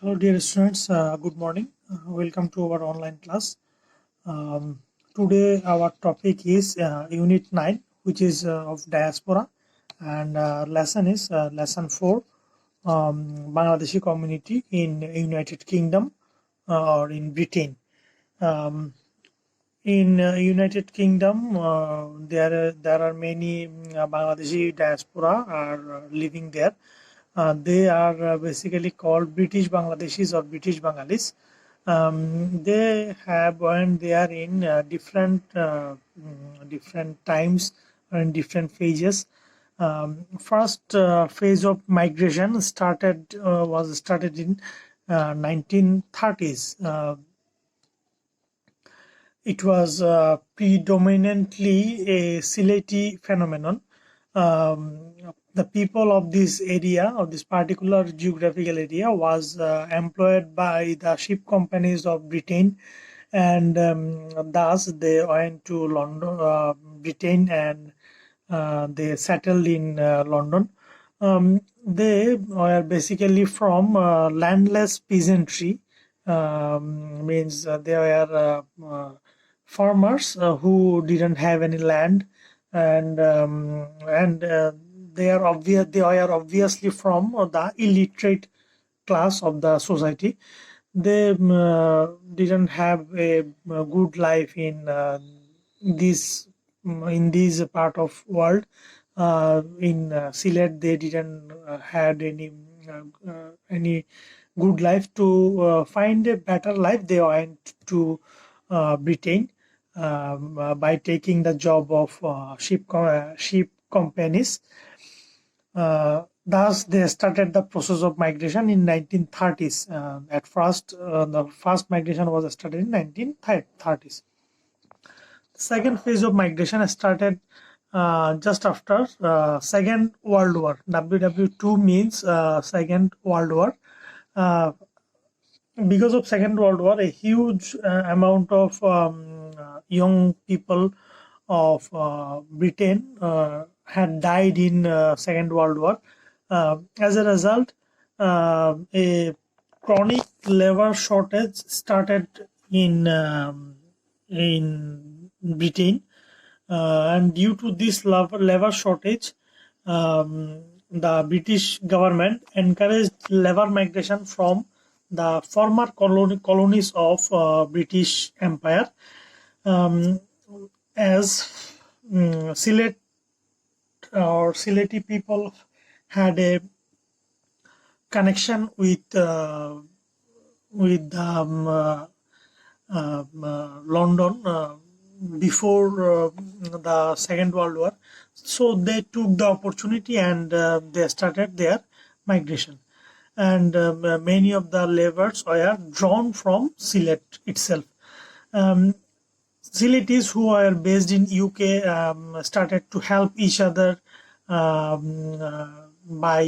Hello, dear students. Good morning. Welcome to our online class. Today, our topic is Unit 9, which is of diaspora, and lesson is lesson 4, Bangladeshi community in United Kingdom or in Britain. In United Kingdom, there are many Bangladeshi diaspora are living there. They are basically called British Bangladeshis or British Bengalis. They have and they are in different times and different phases. First phase of migration was started in 1930s. It was predominantly a Sylheti phenomenon. The people of this area, of this particular geographical area, was employed by the ship companies of Britain, and thus they went to London, Britain, and they settled in London. They were basically from landless peasantry, means they were farmers who didn't have any land, and they are obviously from the illiterate class of the society. They didn't have a good life this in this part of world. In Sylhet, they didn't had any good life. To find a better life, they went to Britain by taking the job of ship companies. Thus, they started the process of migration in 1930s. At first, the first migration was started in 1930s. The second phase of migration started just after Second World War. WW2 means Second World War. Because of Second World War, a huge amount of young people of Britain had died in Second World War. As a result, a chronic labor shortage started in Britain, and due to this labor shortage, the British government encouraged labor migration from the former colonies of British Empire. As Sylhet or Sylheti people had a connection with London before the Second World War, so they took the opportunity and they started their migration. And many of the laborers were drawn from Sylhet itself. Sylhetis who are based in UK started to help each other by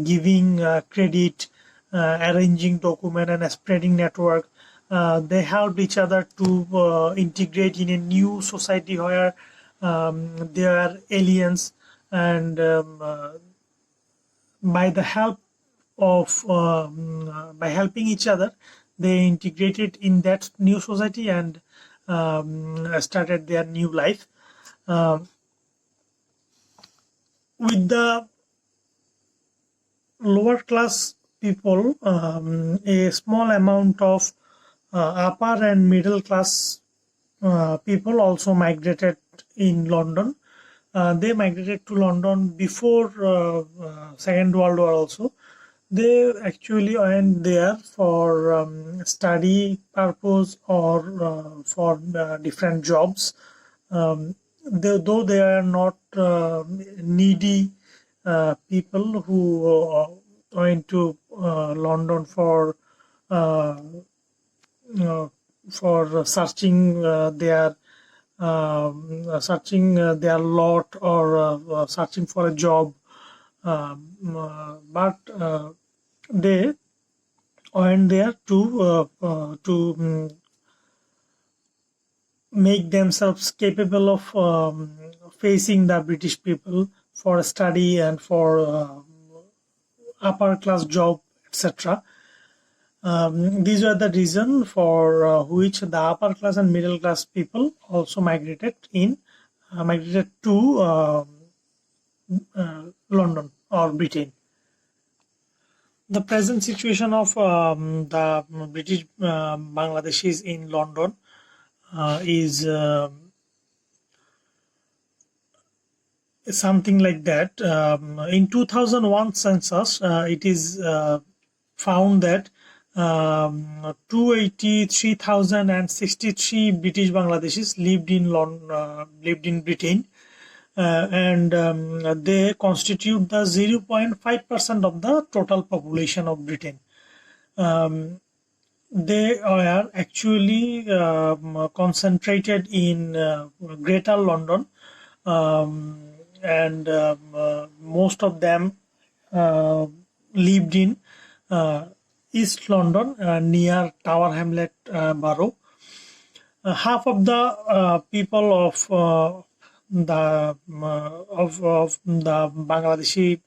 giving credit, arranging document, and spreading network. They helped each other to integrate in a new society where they are aliens, and by the help of by helping each other, they integrated in that new society and started their new life. With the lower class people, a small amount of upper and middle class people also migrated in London. They migrated to London before Second World War also. They actually went there for study purpose or for different jobs. Though they are not needy people who went to London for searching their lot or searching for a job, but they went there to make themselves capable of facing the British people for study and for upper class job, etc. These were the reason for which the upper class and middle class people also migrated to London or Britain. The present situation of the British Bangladeshis in London is something like that. In 2001 census, it is found that 283,063 British Bangladeshis lived in Britain, and they constitute the 0.5% of the total population of Britain. They are actually concentrated in Greater London, and most of them lived in East London near Tower Hamlet borough. Half of the people of the Bangladeshi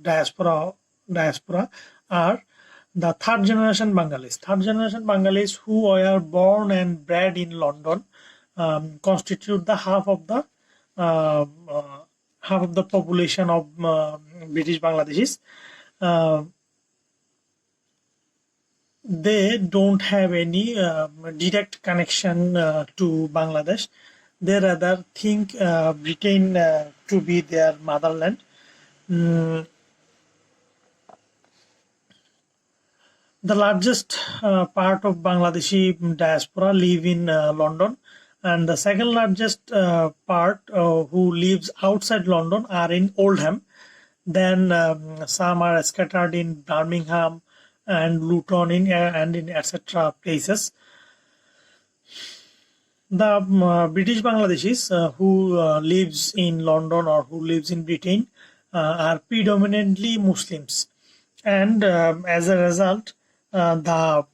diaspora are the third generation Bengalis. Third generation Bengalis who were born and bred in London constitute the half of the population of British Bangladeshis. They don't have any direct connection to Bangladesh. They rather think Britain to be their motherland. The largest part of Bangladeshi diaspora live in London, and the second largest part who lives outside London are in Oldham. Then some are scattered in Birmingham and Luton and in etc. places. The British Bangladeshis who lives in London or who lives in Britain are predominantly Muslims, and as a result, the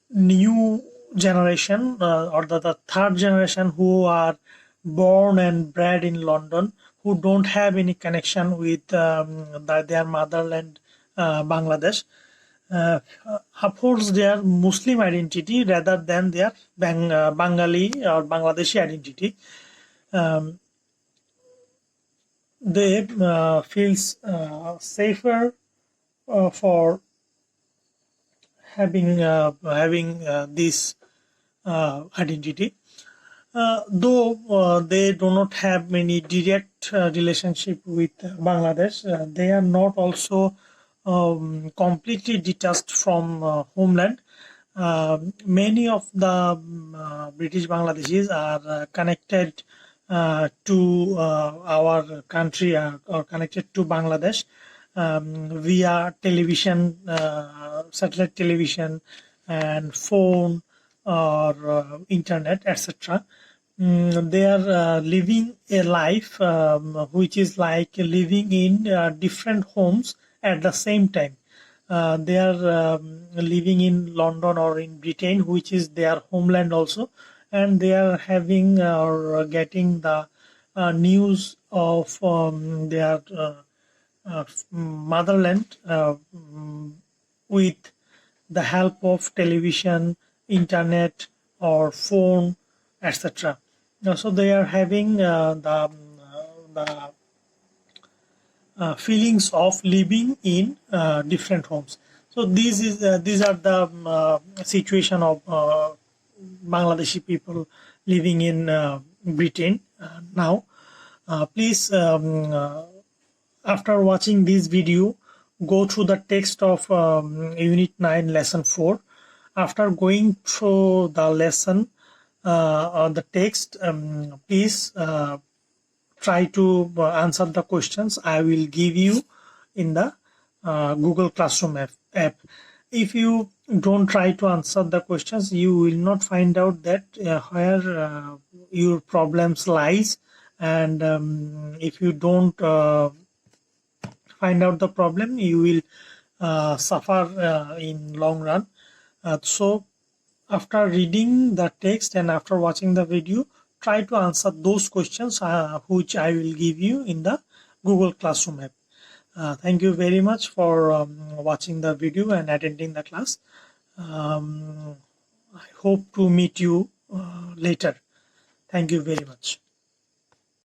new generation or the third generation who are born and bred in London, who don't have any connection with their motherland Bangladesh, upholds their Muslim identity rather than their Bengali or Bangladeshi identity. They feels safer for having this identity, though they do not have any direct relationship with Bangladesh. They are not also completely detached from homeland. Many of the British Bangladeshis are connected to our country or connected to Bangladesh via television, satellite television and phone or internet, etc. They are living a life which is like living in different homes at the same time. They are living in London or in Britain, which is their homeland also, and they are having or getting the news of their motherland with the help of television, internet or phone, etc. So they are having the feelings of living in different homes. So these are the situation of Bangladeshi people living in Britain now. Please, after watching this video, go through the text of Unit 9, Lesson 4. After going through the lesson or the text, please try to answer the questions I will give you in the Google Classroom app. If you don't try to answer the questions, you will not find out that where your problems lies, and if you don't find out the problem, you will suffer in long run. So after reading the text and after watching the video, try to answer those questions which I will give you in the Google Classroom app. Thank you very much for watching the video and attending the class. I hope to meet you later. Thank you very much.